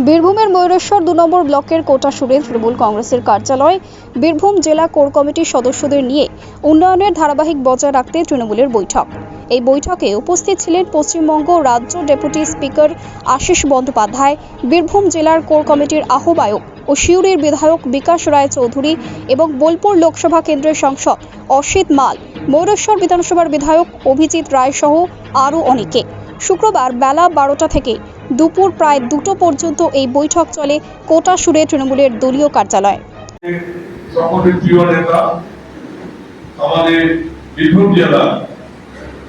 বীরভূমের ময়ূরেশ্বর ২ নম্বর ব্লকের কোটাসুরে তৃণমূল কংগ্রেসের কার্যালয় বীরভূম জেলা কোর কমিটির সদস্যদের নিয়ে উন্নয়নের ধারাবাহিক বজায় রাখতে তৃণমূলের বৈঠক। এই বৈঠকে উপস্থিত ছিলেন পশ্চিমবঙ্গ রাজ্য ডেপুটি স্পিকার আশিস বন্দ্যোপাধ্যায়, বীরভূম জেলার কোর কমিটির আহ্বায়ক ও সিউড়ির বিধায়ক বিকাশ রায় চৌধুরী এবং বোলপুর লোকসভা কেন্দ্রের সাংসদ অসিত মাল, ময়ূরেশ্বর বিধানসভার বিধায়ক অভিজিৎ রায় সহ আরও অনেকে। শুক্রবার বেলা 12টা থেকে দুপুর প্রায় 2টো পর্যন্ত এই বৈঠক চলে কোটাসুরে তৃণমূলের দলীয় কার্যালয়ে। সকলের প্রিয় নেতা, আমাদের বীরভূম জেলা,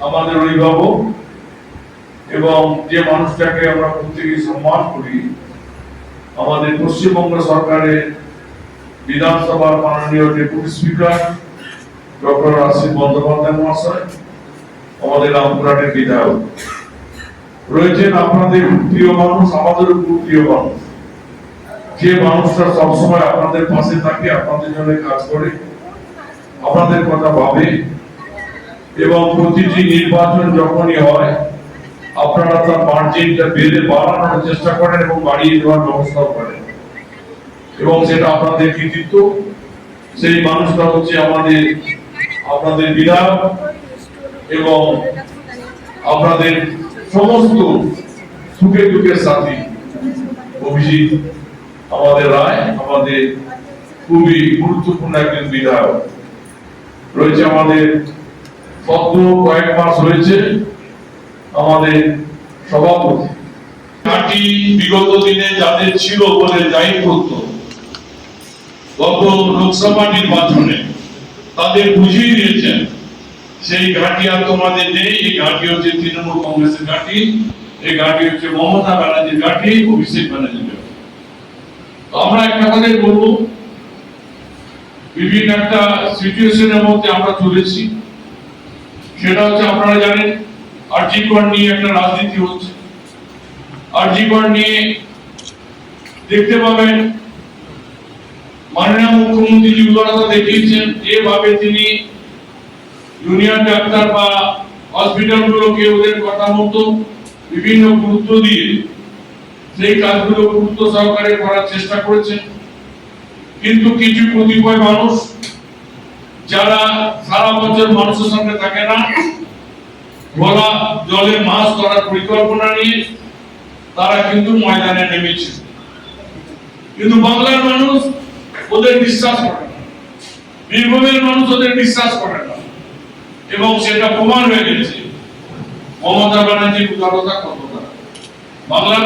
আমাদের অভিভাবক এবং যে মানুষটাকে আমরা প্রত্যেকে সম্মান করি, আমাদের পশ্চিমবঙ্গ সরকারের বিধানসভার মাননীয় deputy speaker doctor Ashis Bandyopadhyay মহাশয়, আমাদের রামপুরহাটের বিধায়ক রয়েছেন। আপনাদের প্রিয় মানুষ, আমাদের প্রিয় মানুষ, যে মানুষটা সবসময় আপনাদের পাশে থাকে, আপনাদের জন্য কাজ করে, আপনাদের কথা ভাবে এবং প্রতিটি নির্বাচন যখনই হয় আপনারা তার মার্জিনটা বেড়ে বাড়ানোর চেষ্টা করেন এবং বাড়িয়ে দেওয়ার ব্যবস্থা করেন এবং সেটা আপনাদের কৃতিত্ব। সেই মানুষটা হচ্ছে আপনাদের বিধায়ক এবং আপনাদের সমস্ত সুখে দুঃখের সাথী অভিজিৎ আমাদের রায়, আমাদের খুবই গুরুত্বপূর্ণ একজন বিধায়ক রয়েছে। আমাদের গত কয়েক মাস হয়েছে আমাদের সভাপতি ঘাঁটি বিগত দিনে যাদের ছিল বলে জাহির করত, গত লোকসভা নির্বাচনে তাদের বুঝিয়ে দিয়েছেন সেই ঘাঁটি আর তোমাদের নেই। এই ঘাঁটি হচ্ছে তৃণমূল কংগ্রেসের ঘাঁটি, এই ঘাঁটি হচ্ছে মমতা ব্যানার্জির ঘাঁটি, অভিষেক ব্যানার্জির ঘাঁটি। আমরা একটা কথাই বলবো, বিভিন্ন একটা সিচুয়েশনের মধ্যে আমরা চলেছি। সেটা হচ্ছে আপনারা জানেন আরজি কর নিয়ে একটা রাজনীতি হচ্ছে। আরজি কর নিয়ে দেখতে পাবেন মাননীয় মুখ্যমন্ত্রী যে উদারতা দেখিয়েছেন, এভাবে তিনি জুনিয়র ডাক্তার বা হসপিটালগুলোকে ওদের কথা মতো বিভিন্ন গুরুত্ব দিয়ে সেই কাজগুলো গুরুত্ব সহকারে করার চেষ্টা করেছেন। কিন্তু কিছু কতিপয় মানুষ যারা সারা বছর মানুষের সঙ্গে থাকে না, গলা জলে মাছ ধরার পরিকল্পনা নিয়ে তারা কিন্তু ময়দানে নেমেছে। কিন্তু বাংলার মানুষ ওদের বিশ্বাস করে না, বীরভূমের মানুষ ওদের বিশ্বাস করে না এবং সেটা প্রমাণ হয়ে গেছে মমতা ব্যানার্জির উদারতা কতটা। বাংলার